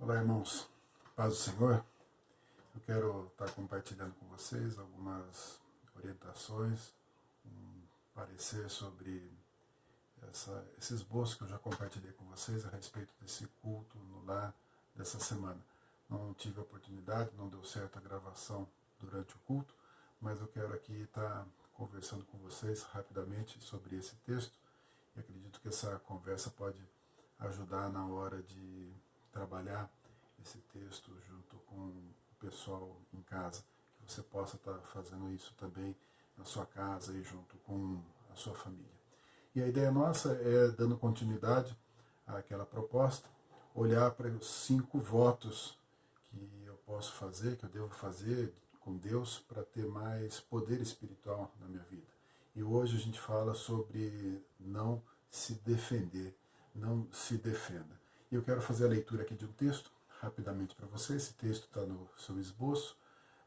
Olá, irmãos. Paz do Senhor. Eu quero estar compartilhando com vocês algumas orientações, um parecer sobre esse esboço que eu já compartilhei com vocês a respeito desse culto no lar dessa semana. Não tive a oportunidade, não deu certo a gravação durante o culto, mas eu quero aqui estar conversando com vocês rapidamente sobre esse texto e acredito que essa conversa pode ajudar na hora de trabalhar esse texto junto com o pessoal em casa, que você possa estar fazendo isso também na sua casa e junto com a sua família. E a ideia nossa é, dando continuidade àquela proposta, olhar para os 5 votos que eu posso fazer, que eu devo fazer com Deus para ter mais poder espiritual na minha vida. E hoje a gente fala sobre não se defender, não se defenda. E eu quero fazer a leitura aqui de um texto, rapidamente para você. Esse texto está no seu esboço,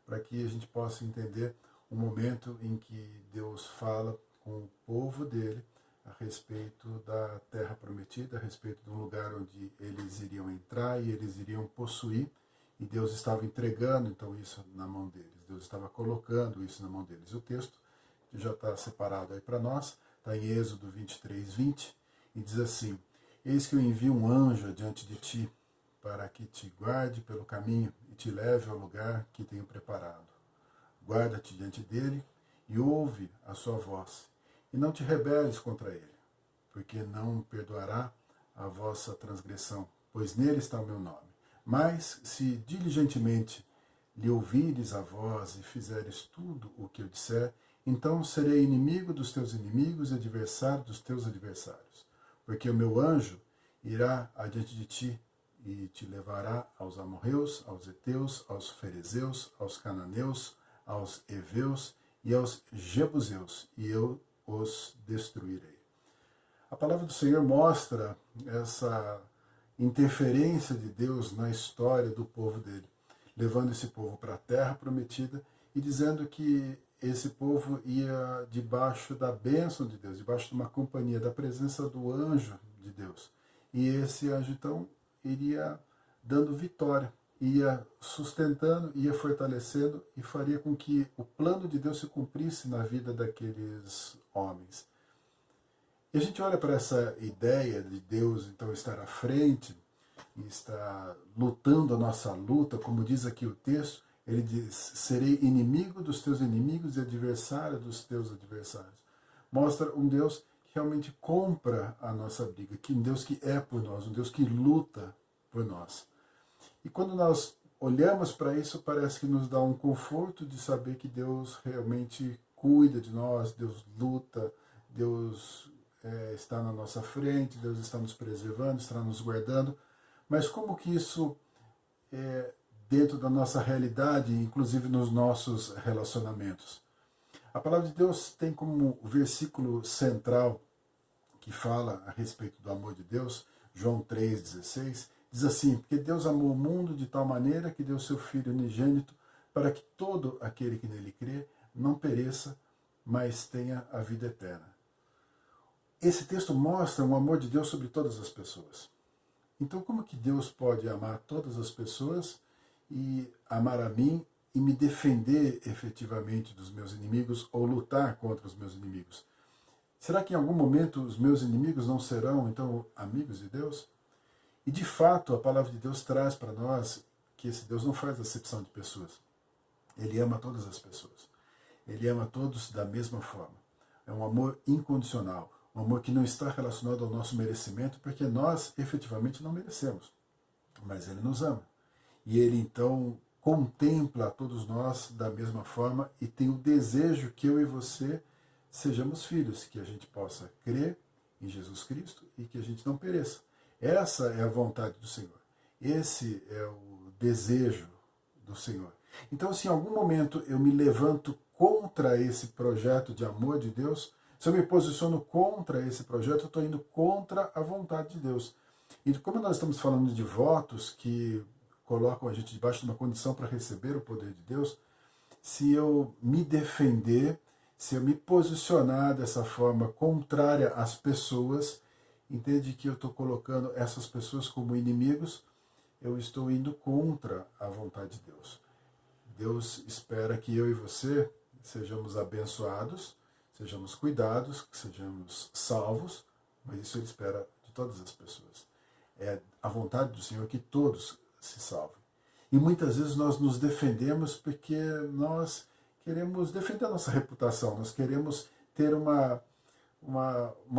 para que a gente possa entender o momento em que Deus fala com o povo dele a respeito da terra prometida, a respeito de um lugar onde eles iriam entrar e eles iriam possuir, e Deus estava entregando então isso na mão deles, Deus estava colocando isso na mão deles. O texto, que já está separado aí para nós, está em Êxodo 23, 20, e diz assim: Eis que eu envio um anjo adiante de ti, para que te guarde pelo caminho e te leve ao lugar que tenho preparado. Guarda-te diante dele e ouve a sua voz, e não te rebeles contra ele, porque não perdoará a vossa transgressão, pois nele está o meu nome. Mas, se diligentemente lhe ouvires a voz e fizeres tudo o que eu disser, então serei inimigo dos teus inimigos e adversário dos teus adversários. Porque o meu anjo irá adiante de ti e te levará aos amorreus, aos heteus, aos ferezeus, aos cananeus, aos heveus e aos jebuseus, e eu os destruirei. A palavra do Senhor mostra essa interferência de Deus na história do povo dele, levando esse povo para a terra prometida e dizendo que esse povo ia debaixo da bênção de Deus, debaixo de uma companhia, da presença do anjo de Deus. E esse anjo, então, iria dando vitória, ia sustentando, ia fortalecendo e faria com que o plano de Deus se cumprisse na vida daqueles homens. E a gente olha para essa ideia de Deus, então, estar à frente e estar lutando a nossa luta, como diz aqui o texto, ele diz: serei inimigo dos teus inimigos e adversário dos teus adversários. Mostra um Deus que realmente compra a nossa briga, que um Deus que é por nós, um Deus que luta por nós. E quando nós olhamos para isso, parece que nos dá um conforto de saber que Deus realmente cuida de nós, Deus luta, Deus está na nossa frente, Deus está nos preservando, está nos guardando. Mas como que isso dentro da nossa realidade, inclusive nos nossos relacionamentos? A palavra de Deus tem como versículo central que fala a respeito do amor de Deus, João 3,16, diz assim: porque Deus amou o mundo de tal maneira que deu seu Filho unigênito para que todo aquele que nele crê não pereça, mas tenha a vida eterna. Esse texto mostra o amor de Deus sobre todas as pessoas. Então, como que Deus pode amar todas as pessoas e amar a mim e me defender efetivamente dos meus inimigos ou lutar contra os meus inimigos? Será que em algum momento os meus inimigos não serão, então, amigos de Deus? E, de fato, a palavra de Deus traz para nós que esse Deus não faz acepção de pessoas. Ele ama todas as pessoas. Ele ama todos da mesma forma. É um amor incondicional. Um amor que não está relacionado ao nosso merecimento, porque nós efetivamente não merecemos. Mas Ele nos ama. E Ele então contempla a todos nós da mesma forma e tem o desejo que eu e você sejamos filhos, que a gente possa crer em Jesus Cristo e que a gente não pereça. Essa é a vontade do Senhor. Esse é o desejo do Senhor. Então, se em algum momento eu me levanto contra esse projeto de amor de Deus, se eu me posiciono contra esse projeto, eu estou indo contra a vontade de Deus. E como nós estamos falando de votos que colocam a gente debaixo de uma condição para receber o poder de Deus, se eu me defender, se eu me posicionar dessa forma contrária às pessoas, entende que eu estou colocando essas pessoas como inimigos eu estou indo contra a vontade de Deus. Deus espera que eu e você sejamos abençoados, sejamos cuidados, que sejamos salvos, mas isso Ele espera de todas as pessoas. É a vontade do Senhor que todos se salvem. E muitas vezes nós nos defendemos porque nós queremos defender a nossa reputação, nós queremos ter uma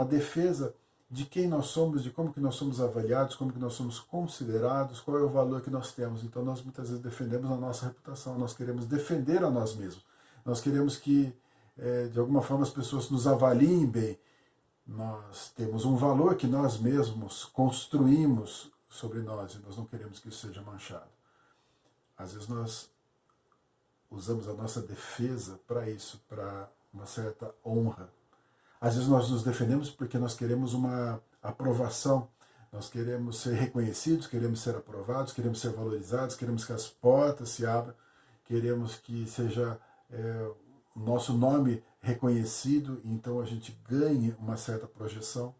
defesa de quem nós somos, de como que nós somos avaliados, como que nós somos considerados, qual é o valor que nós temos. Então nós muitas vezes defendemos a nossa reputação, nós queremos defender a nós mesmos, nós queremos que de alguma forma as pessoas nos avaliem bem. Nós temos um valor que nós mesmos construímos sobre nós e nós não queremos que isso seja manchado. Às vezes nós usamos a nossa defesa para isso, para uma certa honra. Às vezes nós nos defendemos porque nós queremos uma aprovação, nós queremos ser reconhecidos, queremos ser aprovados, queremos ser valorizados, queremos que as portas se abram, queremos que seja o nosso nome reconhecido, então a gente ganhe uma certa projeção.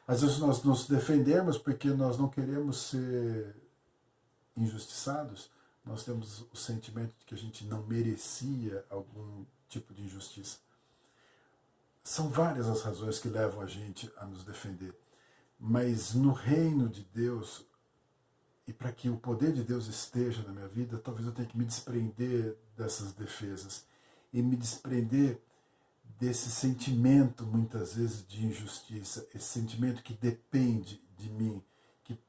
Às vezes nós nos defendemos porque nós não queremos ser injustiçados, nós temos o sentimento de que a gente não merecia algum tipo de injustiça. São várias as razões que levam a gente a nos defender. Mas no reino de Deus, e para que o poder de Deus esteja na minha vida, talvez eu tenha que me desprender dessas defesas. E me desprender desse sentimento, muitas vezes, de injustiça. Esse sentimento que depende de mim, que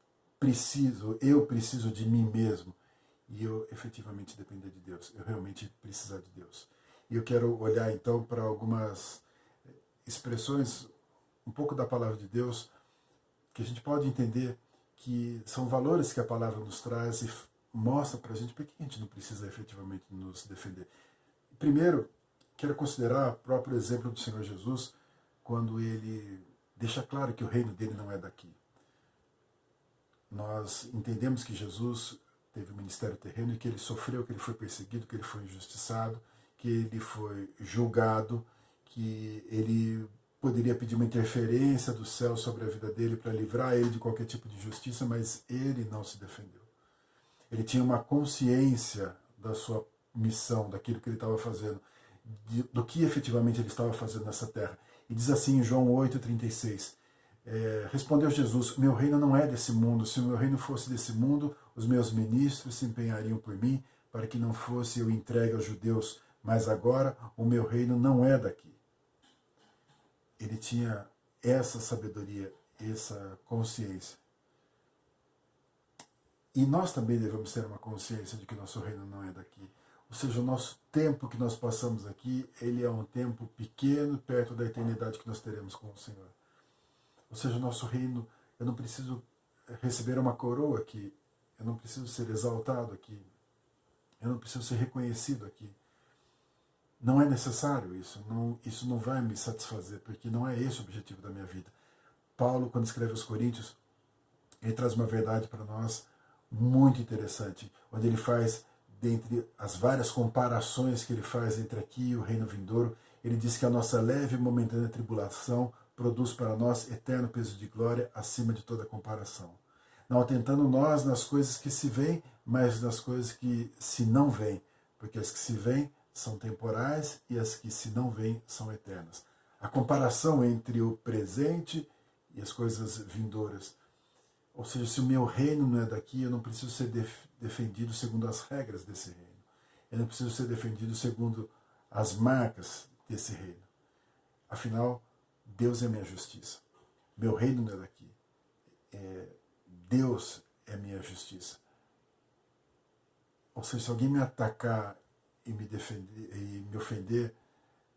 eu preciso de mim mesmo. E eu efetivamente depender de Deus. Eu realmente precisar de Deus. E eu quero olhar então para algumas expressões, um pouco da palavra de Deus, que a gente pode entender que são valores que a palavra nos traz e mostra para a gente por que a gente não precisa efetivamente nos defender. Primeiro, quero considerar o próprio exemplo do Senhor Jesus, quando ele deixa claro que o reino dele não é daqui. Nós entendemos que Jesus teve um ministério terreno e que ele sofreu, que ele foi perseguido, que ele foi injustiçado, que ele foi julgado, que ele poderia pedir uma interferência do céu sobre a vida dele para livrar ele de qualquer tipo de injustiça, mas ele não se defendeu. Ele tinha uma consciência da sua missão, daquilo que ele estava fazendo, do que efetivamente ele estava fazendo nessa terra. E diz assim em João 8,36, respondeu Jesus, meu reino não é desse mundo, se o meu reino fosse desse mundo, os meus ministros se empenhariam por mim, para que não fosse eu entregue aos judeus, mas agora o meu reino não é daqui. Ele tinha essa sabedoria, essa consciência. E nós também devemos ter uma consciência de que nosso reino não é daqui. Ou seja, o nosso tempo que nós passamos aqui, ele é um tempo pequeno perto da eternidade que nós teremos com o Senhor. Ou seja, o nosso reino, eu não preciso receber uma coroa aqui, eu não preciso ser exaltado aqui, eu não preciso ser reconhecido aqui. Não é necessário isso não vai me satisfazer, porque não é esse o objetivo da minha vida. Paulo, quando escreve aos Coríntios, ele traz uma verdade para nós muito interessante, onde ele faz, dentre as várias comparações que ele faz entre aqui e o reino vindouro, ele diz que a nossa leve e momentânea tribulação produz para nós eterno peso de glória acima de toda comparação. Não atentando nós nas coisas que se veem, mas nas coisas que se não veem, porque as que se veem são temporais e as que se não veem são eternas. A comparação entre o presente e as coisas vindouras. Ou seja, se o meu reino não é daqui, eu não preciso ser defendido segundo as regras desse reino. Eu não preciso ser defendido segundo as marcas desse reino. Afinal, Deus é minha justiça. Meu reino não é daqui. Deus é minha justiça. Ou seja, se alguém me atacar e me ofender,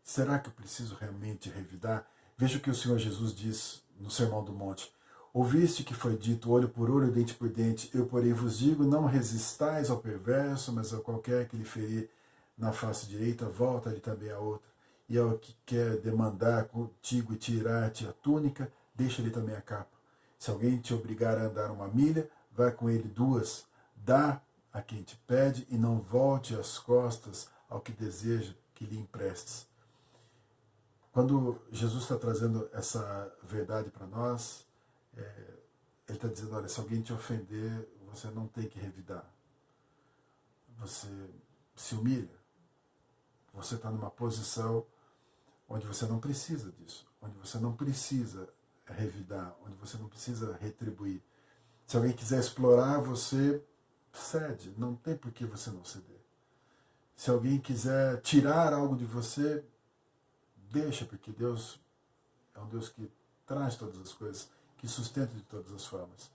será que eu preciso realmente revidar? Veja o que o Senhor Jesus diz no Sermão do Monte. Ouviste que foi dito olho por olho, dente por dente, eu porém vos digo, não resistais ao perverso, mas a qualquer que lhe ferir na face direita, volta-lhe também a outra. E ao que quer demandar contigo e tirar-te a túnica, deixa-lhe também a capa. Se alguém te obrigar a andar 1 milha, vai com ele 2. Dá a quem te pede e não volte as costas ao que deseja que lhe emprestes. Quando Jesus está trazendo essa verdade para nós, ele está dizendo, olha, se alguém te ofender, você não tem que revidar. Você se humilha. Você está numa posição onde você não precisa disso, onde você não precisa revidar, onde você não precisa retribuir. Se alguém quiser explorar, você cede, não tem por que você não ceder. Se alguém quiser tirar algo de você, deixa, porque Deus é um Deus que traz todas as coisas, que sustenta de todas as formas.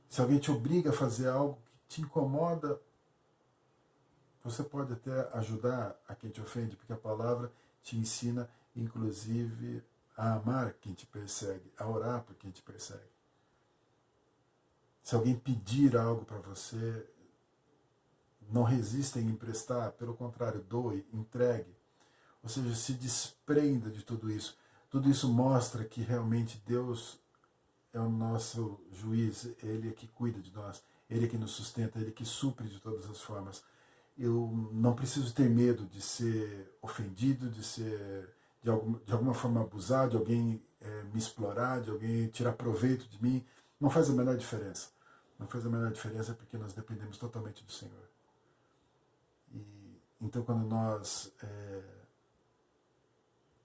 Se alguém te obriga a fazer algo que te incomoda, você pode até ajudar a quem te ofende, porque a palavra te ensina, inclusive, a amar quem te persegue, a orar por quem te persegue. Se alguém pedir algo para você, não resista em emprestar, pelo contrário, doe, entregue. Ou seja, se desprenda de tudo isso. Tudo isso mostra que realmente Deus é o nosso juiz, Ele é que cuida de nós, Ele é que nos sustenta, Ele é que supre de todas as formas. Eu não preciso ter medo de ser ofendido, de ser de alguma forma abusado, de alguém me explorar, de alguém tirar proveito de mim. Não faz a menor diferença. Não faz a menor diferença porque nós dependemos totalmente do Senhor. Então, quando nós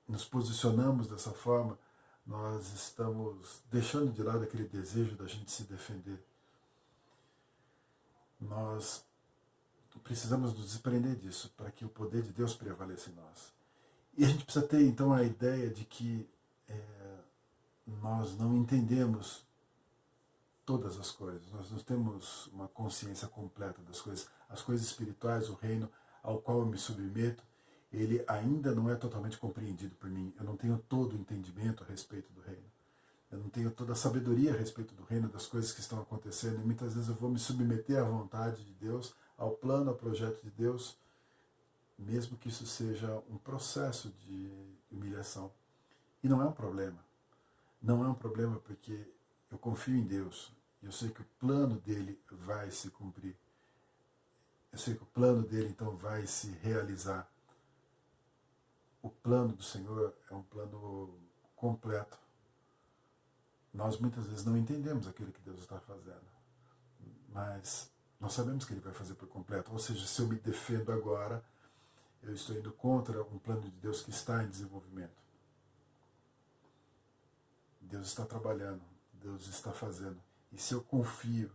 nos posicionamos dessa forma, nós estamos deixando de lado aquele desejo da gente se defender. Nós precisamos nos desprender disso para que o poder de Deus prevaleça em nós. E a gente precisa ter, então, a ideia de que nós não entendemos todas as coisas. Nós não temos uma consciência completa das coisas. As coisas espirituais, o reino ao qual eu me submeto, ele ainda não é totalmente compreendido por mim. Eu não tenho todo o entendimento a respeito do reino. Eu não tenho toda a sabedoria a respeito do reino, das coisas que estão acontecendo. E muitas vezes eu vou me submeter à vontade de Deus, ao plano, ao projeto de Deus, mesmo que isso seja um processo de humilhação. E não é um problema. Não é um problema porque eu confio em Deus. E eu sei que o plano dele vai se cumprir. Eu sei que o plano dele, então, vai se realizar. O plano do Senhor é um plano completo. Nós muitas vezes não entendemos aquilo que Deus está fazendo. Mas nós sabemos que Ele vai fazer por completo. Ou seja, se eu me defendo agora, eu estou indo contra um plano de Deus que está em desenvolvimento. Deus está trabalhando, Deus está fazendo. E se eu confio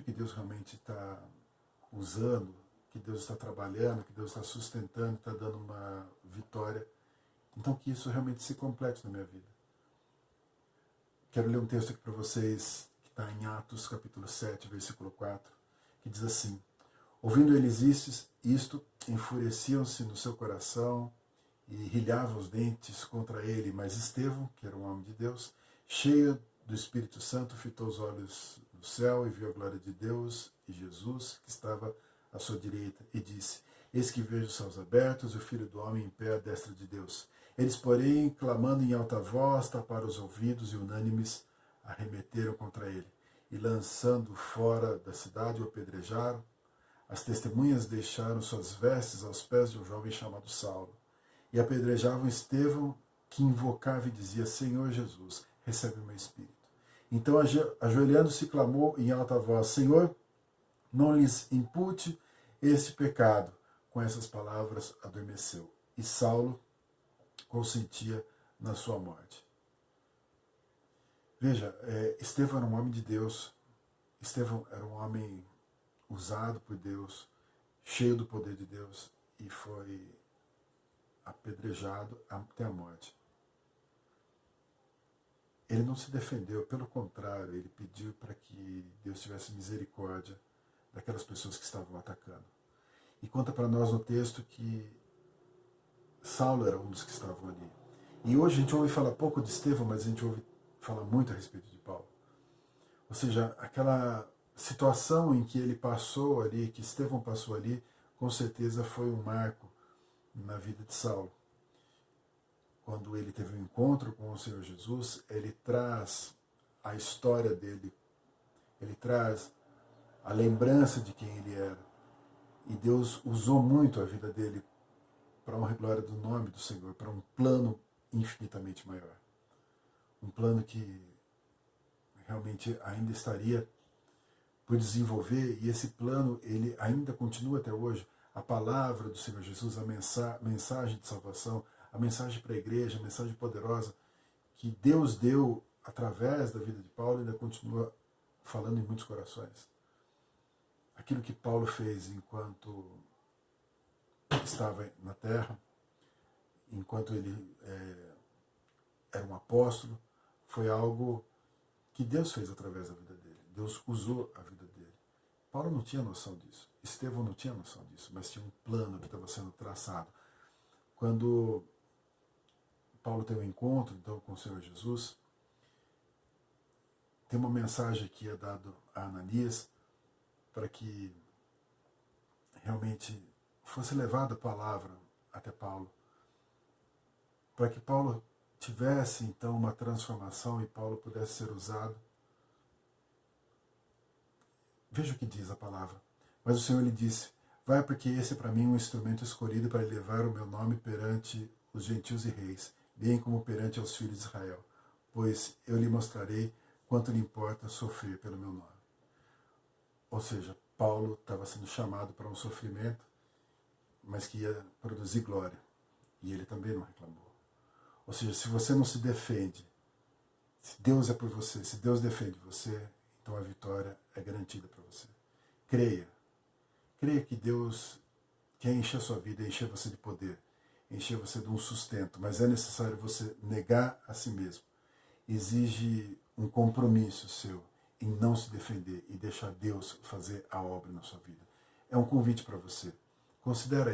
que Deus realmente está usando, que Deus está trabalhando, que Deus está sustentando, está dando uma vitória, então que isso realmente se complete na minha vida. Quero ler um texto aqui para vocês, que está em Atos capítulo 7, versículo 4, que diz assim: ouvindo eles isto, enfureciam-se no seu coração e rilhavam os dentes contra ele, mas Estevão, que era um homem de Deus, cheio do Espírito Santo, fitou os olhos no céu e viu a glória de Deus e Jesus, que estava à sua direita, e disse: eis que vejo os céus abertos e o Filho do Homem em pé à destra de Deus. Eles, porém, clamando em alta voz, taparam os ouvidos e unânimes arremeteram contra ele, e lançando fora da cidade o apedrejaram. As testemunhas deixaram suas vestes aos pés de um jovem chamado Saulo, e apedrejavam Estevão, que invocava e dizia: Senhor Jesus, recebe o meu espírito. Então, ajoelhando-se, clamou em alta voz: Senhor, não lhes impute esse pecado. Com essas palavras, adormeceu. E Saulo consentia na sua morte. Veja, Estevão era um homem de Deus. Estevão era um homem usado por Deus, cheio do poder de Deus, e foi apedrejado até a morte. Ele não se defendeu, pelo contrário, ele pediu para que Deus tivesse misericórdia daquelas pessoas que estavam atacando. E conta para nós no texto que Saulo era um dos que estavam ali. E hoje a gente ouve falar pouco de Estevão, mas a gente ouve falar muito a respeito de Paulo. Ou seja, aquela situação em que ele passou ali, que Estevão passou ali, com certeza foi um marco na vida de Saulo. Quando ele teve um encontro com o Senhor Jesus, ele traz a história dele, ele traz a lembrança de quem ele era. E Deus usou muito a vida dele para a honra e glória do nome do Senhor, para um plano infinitamente maior. Um plano que realmente ainda estaria por desenvolver, e esse plano ele ainda continua até hoje. A palavra do Senhor Jesus, a mensagem de salvação, a mensagem para a igreja, a mensagem poderosa que Deus deu através da vida de Paulo, ainda continua falando em muitos corações. Aquilo que Paulo fez enquanto estava na terra, enquanto ele era um apóstolo, foi algo que Deus fez através da vida dele. Deus usou a vida dele. Paulo não tinha noção disso. Estevão não tinha noção disso, mas tinha um plano que estava sendo traçado. Quando Paulo tem um encontro então, com o Senhor Jesus, tem uma mensagem que é dada a Ananias para que realmente fosse levada a palavra até Paulo, para que Paulo tivesse então uma transformação e Paulo pudesse ser usado. Veja o que diz a palavra. Mas o Senhor lhe disse: vai, porque esse é para mim um instrumento escolhido para levar o meu nome perante os gentios e reis, bem como perante aos filhos de Israel, pois eu lhe mostrarei quanto lhe importa sofrer pelo meu nome. Ou seja, Paulo estava sendo chamado para um sofrimento, mas que ia produzir glória. E ele também não reclamou. Ou seja, se você não se defende, se Deus é por você, se Deus defende você, então a vitória é garantida para você. Creia. Creia que Deus quer encher a sua vida, encher você de poder, encher você de um sustento, mas é necessário você negar a si mesmo. Exige um compromisso seu em não se defender e deixar Deus fazer a obra na sua vida. É um convite para você. Considera